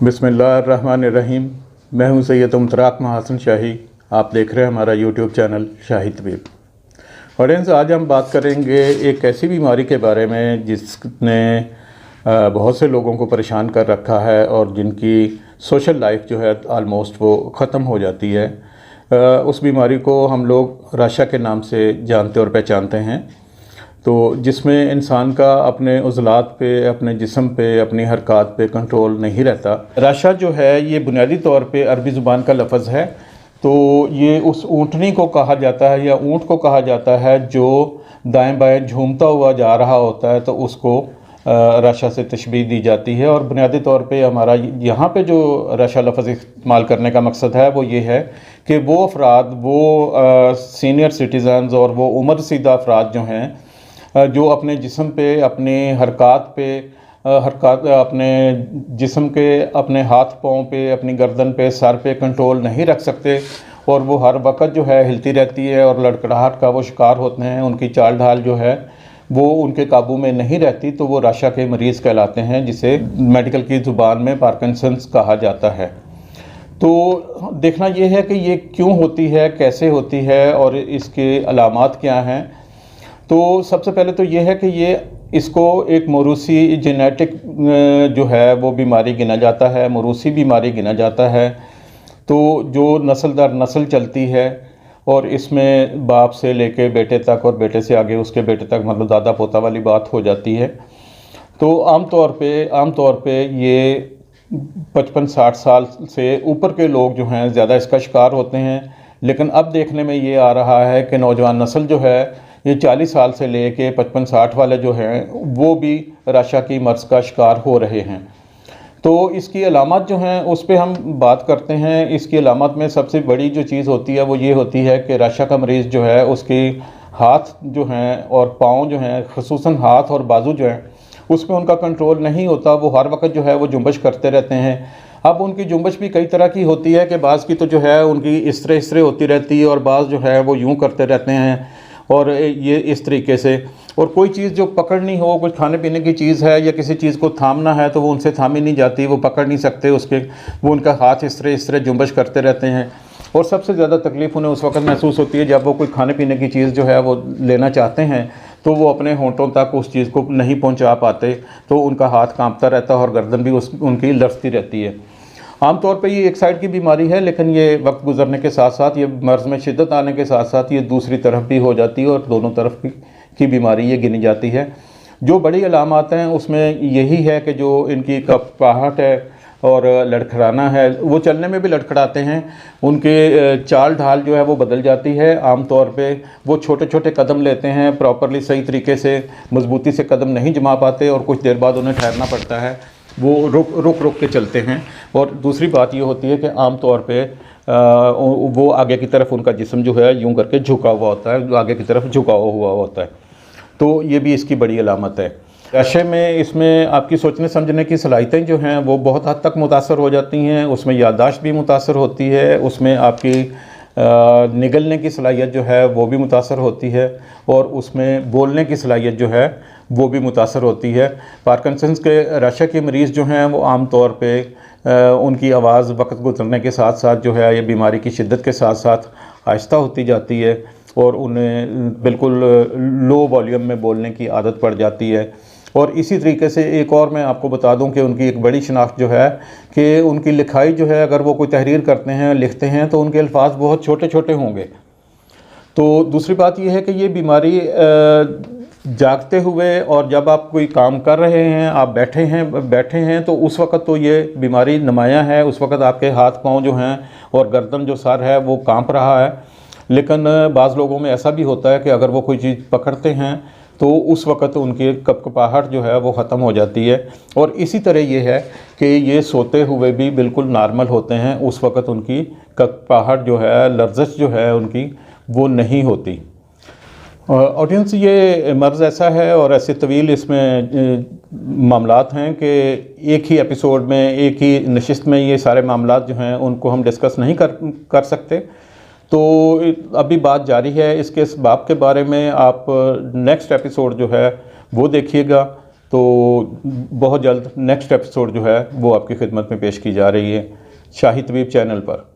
बिस्मिल्लाहिर्रहमानिर्रहीम। मैं हूं सैयद मुतराक महसन शाही। आप देख रहे हैं हमारा यूट्यूब चैनल शाही तबीब। ऑडियंस, आज हम बात करेंगे एक ऐसी बीमारी के बारे में जिसने बहुत से लोगों को परेशान कर रखा है और जिनकी सोशल लाइफ जो है आलमोस्ट वो ख़त्म हो जाती है। उस बीमारी को हम लोग राशा के नाम से जानते और पहचानते हैं, तो जिसमें इंसान का अपने उज़लात पे, अपने जिस्म पे, अपनी हरकत पे कंट्रोल नहीं रहता। राशा जो है ये बुनियादी तौर पे अरबी ज़ुबान का लफ्ज़ है। तो ये उस ऊँटनी को कहा जाता है या ऊँट को कहा जाता है जो दाएं बाएं झूमता हुआ जा रहा होता है, तो उसको राशा से तशबीह दी जाती है। और बुनियादी तौर पे हमारा यहाँ पे जो राशा लफ्ज़ इस्तेमाल करने का मकसद है वो ये है कि वो अफराद, वो सीनियर सिटीज़न्स और वो उम्र रसीदा अफराद जो हैं, जो अपने जिस्म पे, अपनी हरकत पे, अपने जिस्म के, अपने हाथ पाँव पे, अपनी गर्दन पे, सर पे कंट्रोल नहीं रख सकते और वो हर वक्त जो है हिलती रहती है और लड़खड़ाहट का वो शिकार होते हैं। उनकी चाल ढाल जो है वो उनके काबू में नहीं रहती, तो वो राशा के मरीज़ कहलाते हैं, जिसे मेडिकल की ज़ुबान में पार्किंसंस कहा जाता है। तो देखना ये है कि ये क्यों होती है, कैसे होती है और इसके अलामात क्या हैं। तो सबसे पहले तो ये है कि इसको एक मौरूसी जेनेटिक जो है वो बीमारी गिना जाता है, मौरूसी बीमारी गिना जाता है। तो जो नस्ल दर नस्ल चलती है और इसमें बाप से लेके बेटे तक और बेटे से आगे उसके बेटे तक, मतलब दादा पोता वाली बात हो जाती है। तो आम तौर पे ये 55-60 साल से ऊपर के लोग जो हैं ज़्यादा इसका शिकार होते हैं। लेकिन अब देखने में ये आ रहा है कि नौजवान नस्ल जो है ये 40 साल से ले कर 55-60 वाले जो हैं वो भी राशा की मर्ज़ का शिकार हो रहे हैं। तो इसकी अलामत जो हैं उस पर हम बात करते हैं। इसकी अलामत में सबसे बड़ी जो चीज़ होती है वो ये होती है कि राशा का मरीज़ जो है उसके हाथ जो हैं और पाँव जो हैं, ख़ुसूसन हाथ और बाजू जो हैं, उसमें उनका कंट्रोल नहीं होता। वो हर वक्त जो है वो जुम्बश करते रहते हैं। अब उनकी जुम्बश भी कई तरह की होती है कि बाज़ की तो जो है उनकी इस तरह होती रहती है और बाज़ जो है वो यूँ करते रहते हैं और ये इस तरीके से। और कोई चीज़ जो पकड़नी हो, कुछ खाने पीने की चीज़ है या किसी चीज़ को थामना है, तो वो उनसे थामी नहीं जाती, वो पकड़ नहीं सकते उसके, वो उनका हाथ इस तरह जुम्बश करते रहते हैं। और सबसे ज़्यादा तकलीफ़ उन्हें उस वक्त महसूस होती है जब वो कोई खाने पीने की चीज़ जो है वो लेना चाहते हैं, तो वो अपने होंठों तक उस चीज़ को नहीं पहुँचा पाते, तो उनका हाथ काँपता रहता है और गर्दन भी उनकी लड़ती रहती है। आमतौर पे ये एक साइड की बीमारी है, लेकिन ये वक्त गुजरने के साथ साथ, ये मर्ज़ में शिद्दत आने के साथ साथ ये दूसरी तरफ भी हो जाती है और दोनों तरफ की बीमारी ये गिनी जाती है। जो बड़ी अलामत हैं उसमें यही है कि जो इनकी कपकपाहट है और लड़खड़ाना है, वो चलने में भी लड़खड़ाते हैं, उनके चाल ढाल जो है वो बदल जाती है। आम तौर पे वो छोटे छोटे कदम लेते हैं, प्रॉपरली सही तरीके से मजबूती से कदम नहीं जमा पाते और कुछ देर बाद उन्हें ठहरना पड़ता है, वो रुक के चलते हैं। और दूसरी बात ये होती है कि आम तौर पे वो आगे की तरफ उनका जिस्म जो है यूं करके झुका हुआ होता है, आगे की तरफ झुका हुआ होता है। तो ये भी इसकी बड़ी अलामत है। राशे में इसमें आपकी सोचने समझने की सलाहियतें जो हैं वो बहुत हद तक मुतासर हो जाती हैं, उसमें याददाश्त भी मुतासर होती है, उसमें आपकी निगलने की सलाहियत जो है वो भी मुतासर होती है और उसमें बोलने की सलाहियत जो है वो भी मुतासर होती है। पार्किंसंस के राशा के मरीज़ जो हैं वो आम तौर पे उनकी आवाज़ वक्त गुजरने के साथ साथ जो है ये बीमारी की शिद्दत के साथ साथ आहिस्ता होती जाती है और उन्हें बिल्कुल लो वॉल्यूम में बोलने की आदत पड़ जाती है। और इसी तरीके से एक और मैं आपको बता दूं कि उनकी एक बड़ी शनाख्त जो है कि उनकी लिखाई जो है, अगर वो कोई तहरीर करते हैं, लिखते हैं, तो उनके अल्फाज बहुत छोटे छोटे होंगे। तो दूसरी बात यह है कि ये बीमारी जागते हुए और जब आप कोई काम कर रहे हैं, आप बैठे हैं तो उस वक़्त तो ये बीमारी नुमायाँ है, उस वक़्त आपके हाथ पाँव जो हैं और गर्दन जो सर है वो कांप रहा है। लेकिन बाज़ लोगों में ऐसा भी होता है कि अगर वो कोई चीज़ पकड़ते हैं तो उस वक़्त उनकी कपकपाहट जो है वो ख़त्म हो जाती है। और इसी तरह ये है कि ये सोते हुए भी बिल्कुल नॉर्मल होते हैं, उस वक़्त उनकी कपकपाहट जो है, लर्ज़श जो है उनकी, वो नहीं होती। ऑडियंस, ये मर्ज़ ऐसा है और ऐसे तवील इसमें मामलात हैं कि एक ही एपिसोड में, एक ही नशिस्त में ये सारे मामलात जो हैं उनको हम डिस्कस नहीं कर सकते। तो अभी बात जारी है इसके इस बाब के बारे में। आप नेक्स्ट एपिसोड जो है वो देखिएगा। तो बहुत जल्द नेक्स्ट एपिसोड जो है वो आपकी खिदमत में पेश की जा रही है शाही तबीब चैनल पर।